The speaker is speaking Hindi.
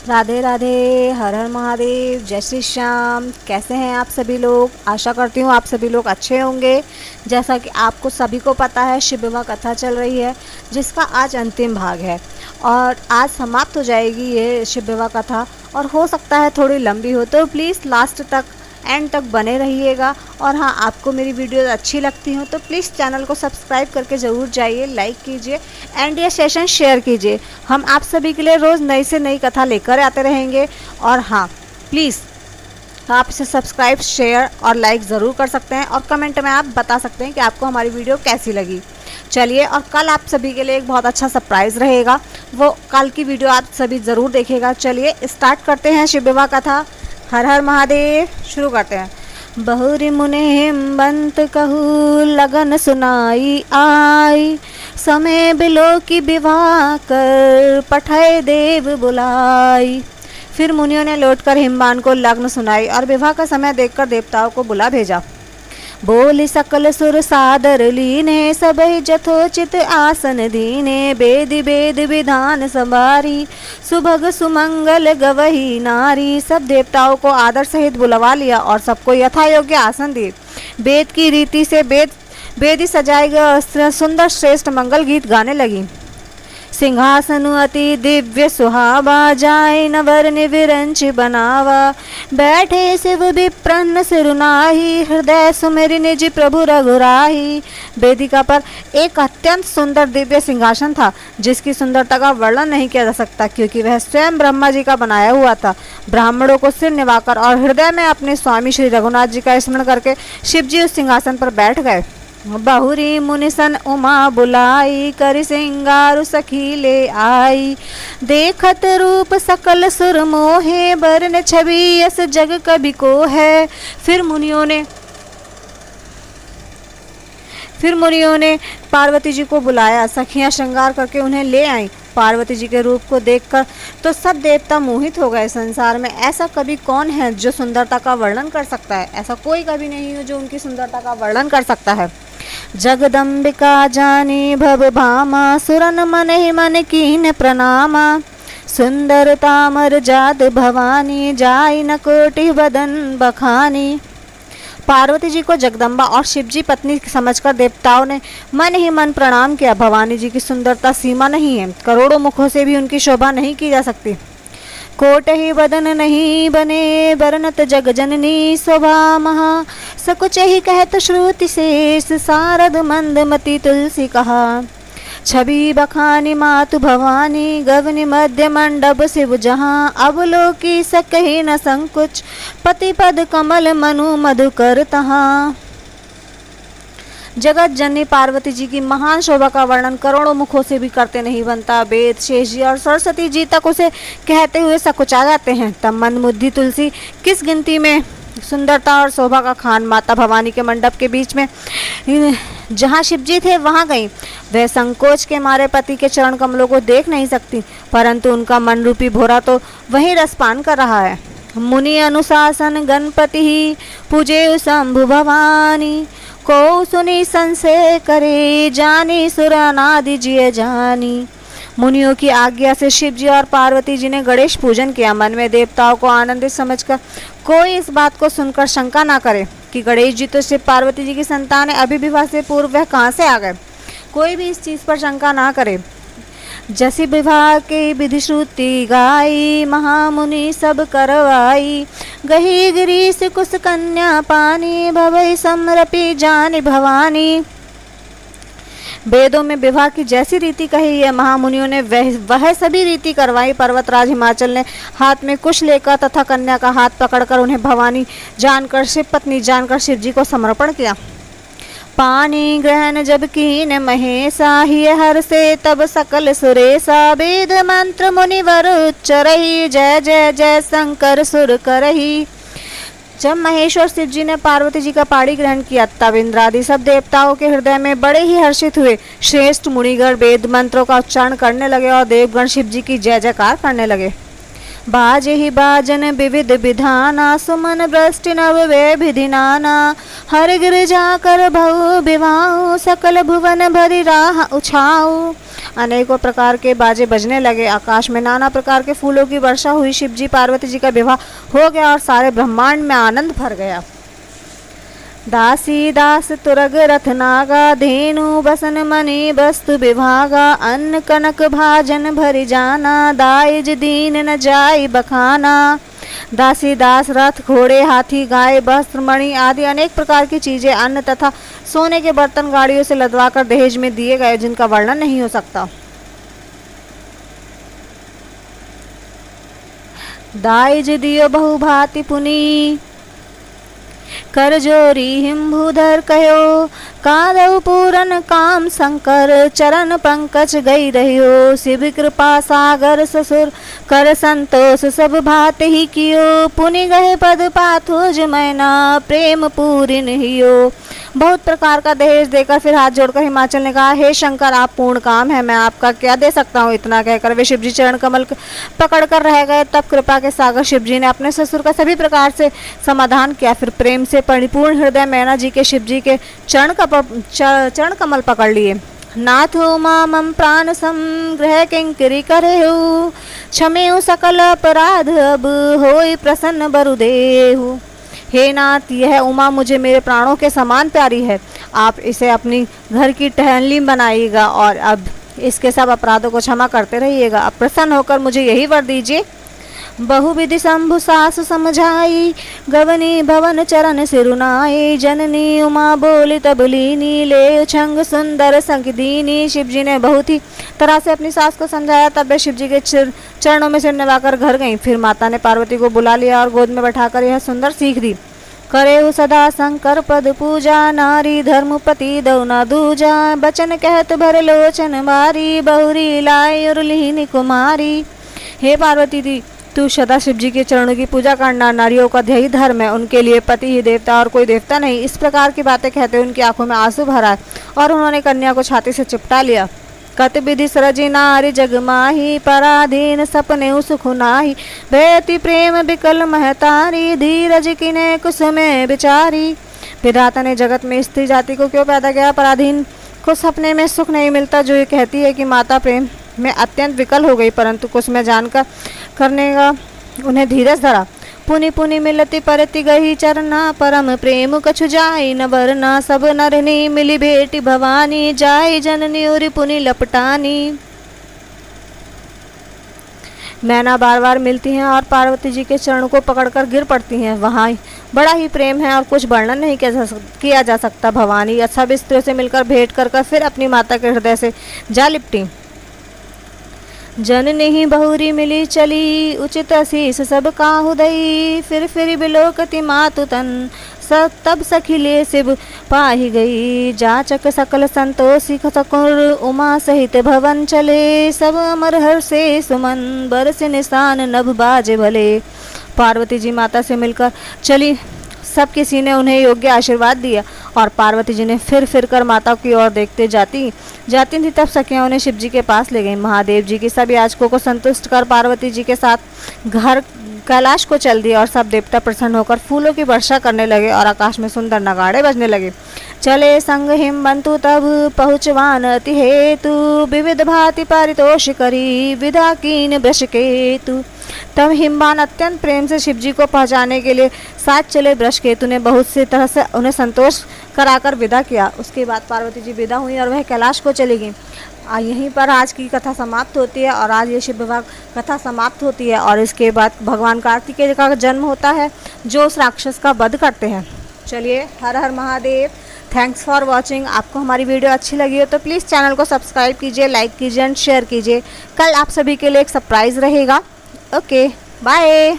राधे राधे, हर हर महादेव, जय श्री श्याम। कैसे हैं आप सभी लोग? आशा करती हूँ आप सभी लोग अच्छे होंगे। जैसा कि आपको सभी को पता है, शिव विवाह कथा चल रही है जिसका आज अंतिम भाग है और आज समाप्त हो जाएगी ये शिव विवाह कथा। और हो सकता है थोड़ी लंबी हो, तो प्लीज़ लास्ट तक एंड तक बने रहिएगा। और हाँ, आपको मेरी वीडियो अच्छी लगती हो तो प्लीज़ चैनल को सब्सक्राइब करके ज़रूर जाइए, लाइक कीजिए एंड ये सेशन शेयर कीजिए। हम आप सभी के लिए रोज़ नई से नई कथा लेकर आते रहेंगे। और हाँ, प्लीज़ आप इसे सब्सक्राइब, शेयर और लाइक ज़रूर कर सकते हैं और कमेंट में आप बता सकते हैं कि आपको हमारी वीडियो कैसी लगी। चलिए, और कल आप सभी के लिए एक बहुत अच्छा सरप्राइज़ रहेगा, वो कल की वीडियो आप सभी ज़रूर देखिएगा। चलिए स्टार्ट करते हैं शिव विवाह कथा। हर हर महादेव। शुरू करते हैं। बहुरी मुने हेमंत कहू लगन सुनाई आई, समय बिलो की विवाह कर पठाए देव बुलाई। फिर मुनियों ने लौटकर हिमवान को लग्न सुनाई और विवाह का समय देखकर देवताओं को बुला भेजा। बोली सकल सुर सादर लीने, सबहि जथोचित आसन दीने। बेदि बेद विधान संवारी, सुभग सुमंगल गवही नारी। सब देवताओं को आदर सहित बुलवा लिया और सबको यथा योग्य आसन दिए। वेद की रीति से बेदी सजाए गए सुंदर श्रेष्ठ मंगल गीत गाने लगी। सिंहासन अति दिव्य सुहावा, जाय नवर निविरंच बनावा। बैठे शिव विप्रन्न सिरुनाही, हृदय सुमेरि निज प्रभु रघुराही। वेदिका पर एक अत्यंत सुंदर दिव्य सिंहासन था जिसकी सुंदरता का वर्णन नहीं किया जा सकता, क्योंकि वह स्वयं ब्रह्मा जी का बनाया हुआ था। ब्राह्मणों को सिर निवाकर और हृदय में अपने स्वामी श्री रघुनाथ जी का स्मरण करके शिव जी उस सिंहासन पर बैठ गए। बहुरी मुनिसन उमा बुलाई, कर सिंगारु सखी ले आई। देखत रूप सकल सुर मोहे, बरन छवि यस जग कवि को है। फिर मुनियों ने पार्वती जी को बुलाया। सखियां श्रृंगार करके उन्हें ले आईं। पार्वती जी के रूप को देखकर तो सब देवता मोहित हो गए। संसार में ऐसा कवि कौन है जो सुंदरता का वर्णन कर सकता है? ऐसा कोई कवि नहीं है जो उनकी सुंदरता का वर्णन कर सकता है। जगदम्बिका जानी भव भामा, सुरन मन ही मन कीन प्रणामा। सुंदर तामर जात भवानी, जाई न कोटि बदन बखानी। पार्वती जी को जगदम्बा और शिव जी पत्नी समझकर देवताओं ने मन ही मन प्रणाम किया। भवानी जी की सुंदरता सीमा नहीं है, करोड़ों मुखों से भी उनकी शोभा नहीं की जा सकती। कोट ही बदन नहीं बने, बरनत जग जननी शोभा महा। सकुच ही कहत श्रुति शेष, सारद मंद मति तुलसी कहा। छवि बखानी मातु भवानी, गगन मध्य मंडप शिव जहाँ। अवलोकी सकहि न संकुच, पति पद कमल मनु मधुकर तहाँ। जगत जननी पार्वती जी की महान शोभा का वर्णन करोड़ों मुखों से भी करते नहीं बनता। वेद, शेष जी और सरस्वती जी तक उसे कहते हुए सकुचा जाते हैं, तब मंदबुद्धि तुलसी किस गिनती में सुंदरता और शोभा का खान। माता भवानी के मंडप के बीच में जहाँ शिव जी थे वहाँ गई। वह संकोच के मारे पति के चरण कमलों को देख नहीं सकती, परंतु उनका मन रूपी भोरा तो वहीं रसपान कर रहा है। मुनि अनुशासन गणपति ही, पूजे शंभु भवानी। को सुनी संशय करे, जानी सुर अनादि जिय जानी। मुनियों की आज्ञा से शिव जी और पार्वती जी ने गणेश पूजन किया। मन में देवताओं को आनंदित समझकर कोई इस बात को सुनकर शंका ना करे कि गणेश जी तो शिव पार्वती जी की संतान है, अभी विवाह से पूर्व वह कहाँ से आ गए। कोई भी इस चीज़ पर शंका ना करे। जैसी विवाह के विधि श्रुति गाई, महामुनि सब करवाई। गही गिरीश कुश कन्या पानी, भवई समरपी जानी भवानी। वेदों में विवाह की जैसी रीति कही है, महामुनियों ने वह सभी रीति करवाई। पर्वतराज हिमाचल ने हाथ में कुश लेकर तथा कन्या का हाथ पकड़कर उन्हें भवानी जानकर, शिव पत्नी जानकर शिव जी को समर्पण किया। पानी ग्रहण जब कीन महेशा, हिय हर से तब सकल सुरेशा। वेद मंत्र मुनिवर उच्चरहि, जय जय जय शंकर सुर करहि। जब महेश्वर शिव जी ने पार्वती जी का पाणी ग्रहण किया, तब इंद्रादि सब देवताओं के हृदय में बड़े ही हर्षित हुए। श्रेष्ठ मुनिगण वेद मंत्रों का उच्चारण करने लगे और देवगण शिव जी की जय जयकार करने लगे। बाजे ही बाजन विविध विधाना, सुमन वृष्टि नव वे विधिनाना, हर गिर जाकर भव विवाह, सकल भुवन भरी राह उछाऊ। अनेकों प्रकार के बाजे बजने लगे, आकाश में नाना प्रकार के फूलों की वर्षा हुई, शिव जी पार्वती जी का विवाह हो गया और सारे ब्रह्मांड में आनंद भर गया। दासी दास तुरग रथ नागा, धेनु बसन मणि वस्तु विभागा, अन्न कनक भाजन भरि जाना, दाइज दीन न जाय बखाना। दासी दास रथ घोड़े हाथी गाय वस्त्र मणि आदि अनेक प्रकार की चीजें, अन्न तथा सोने के बर्तन गाड़ियों से लदवाकर दहेज में दिए गए, जिनका वर्णन नहीं हो सकता। दाइज दियो बहु भांति पुनि, कर जोरी हिम्भूधर कहो, कादव पूरन काम शंकर, चरण पंकज गई रहियो, शिव कृपा सागर ससुर, कर संतोष सब भात ही कियो, पुनि गए पद पाथोज मैना, प्रेम पूरिन हियो। बहुत प्रकार का दहेज देकर फिर हाथ जोड़कर हिमाचल ने कहा, हे शंकर आप पूर्ण काम है, मैं आपका क्या दे सकता हूँ। इतना कहकर वे शिवजी चरण कमल पकड़कर रह गए। तब कृपा के सागर शिवजी ने अपने ससुर का सभी प्रकार से समाधान किया। फिर प्रेम से परिपूर्ण हृदय मैना जी के शिवजी के चरण कमल पकड़ लिए। नाथ उमा मम प्राण संग्रह किंकरी करेहु, क्षमेहु सकल अपराध अब होई प्रसन्न बरुदेहु। हे नाथ, यह उमा मुझे मेरे प्राणों के समान प्यारी है, आप इसे अपनी घर की टहलनी बनाइएगा और अब इसके सब अपराधों को क्षमा करते रहिएगा। अब प्रसन्न होकर मुझे यही वर दीजिए। बहुविधि शंभु सासु समझाई, गवनी भवन चरण सिरुनाई, जननी उमा बोली तब लीनी, ले छंग सुंदर संग दीनी। शिवजी ने बहुत ही तरह से अपनी सास को समझाया। तब वे शिवजी के चरणों में सिर नवाकर घर गईं। फिर माता ने पार्वती को बुला लिया और गोद में बैठाकर यह सुंदर सीख दी। करे सदा शंकर पद पूजा, नारी धर्मपति दौना दूजा, बचन कहत भर लोचन मारी, बहुरी लाई और लीनी कुमारी। हे पार्वती दी, तू सदा शिव जी के चरणों की पूजा करना नारियों का यही धर्म है, उनके लिए पति ही देवता और कोई देवता नहीं। इस प्रकार की बातें कहते उनकी आंखों में आंसू भरा और उन्होंने कन्या को छाती से चिपटा लिया। कत विधि सृजी नारी जगमाही, पराधीन सपने सुख नाही, भयति प्रेम विकल महतारी, धीरज किने कुसुमे बिचारी। विधाता ने जगत में स्त्री जाति को क्यों पैदा किया? पराधीन को सपने में सुख नहीं मिलता, जो ये कहती है कि माता प्रेम में अत्यंत विकल हो गई, परंतु कुछ में जानकर करने का उन्हें धीरज धरा। पुनि पुनि मिलती परति गही चरना, परम प्रेम कछु जाई न वरना, सब नरनी मिली भेटी भवानी, जाई जननी उरी पुनि लपटानी। मैना बार बार मिलती हैं और पार्वती जी के चरणों को पकड़कर गिर पड़ती हैं। वहाँ बड़ा ही प्रेम है और कुछ वर्णन नहीं किया जा सकता। भवानी सब स्त्रियों से मिलकर भेंट कर फिर अपनी माता के हृदय से जा लिपटी। जननी ही बहुरी मिली चली, उचित असीस सब काहु दई, फिर बिलोकति मातु तन, तब सखी ले शिव पाही गई। जाचक सकल संतोषी सकुर, उमा सहित भवन चले, सब अमर हर से सुमन, बरस निशान नभ बाजे भले। पार्वती जी माता से मिलकर चली, सब किसी ने उन्हें योग्य आशीर्वाद दिया और पार्वती जी ने फिर कर माता की ओर देखते जाती थी। तब सखियां उन्हें शिव जी के पास ले गई। महादेव जी की सभी याचकों को संतुष्ट कर पार्वती जी के साथ घर कैलाश को चल दिया और सब देवता प्रसन्न होकर फूलों की वर्षा करने लगे और आकाश में सुंदर नगाड़े बजने लगे। चले संग हिमबंतु तब पहुँचवान अति हेतु, विविध भांति पारितोष करी, विधा कीन वृष केतु। तब हिमबान अत्यंत प्रेम से शिवजी को पहुंचाने के लिए साथ चले। वृष केतु ने बहुत सी तरह से उन्हें संतोष कराकर विदा किया। उसके बाद पार्वती जी विदा हुई और वह कैलाश को चली गई। यहीं पर आज की कथा समाप्त होती है और आज ये शिव विवाह कथा समाप्त होती है और इसके बाद भगवान कार्तिकेय का जन्म होता है जो उस राक्षस का वध करते हैं। चलिए, हर हर महादेव। Thanks for watching. आपको हमारी वीडियो अच्छी लगी हो तो प्लीज़ चैनल को सब्सक्राइब कीजिए, लाइक कीजिए एंड शेयर कीजिए। कल आप सभी के लिए एक सरप्राइज़ रहेगा। Okay, bye.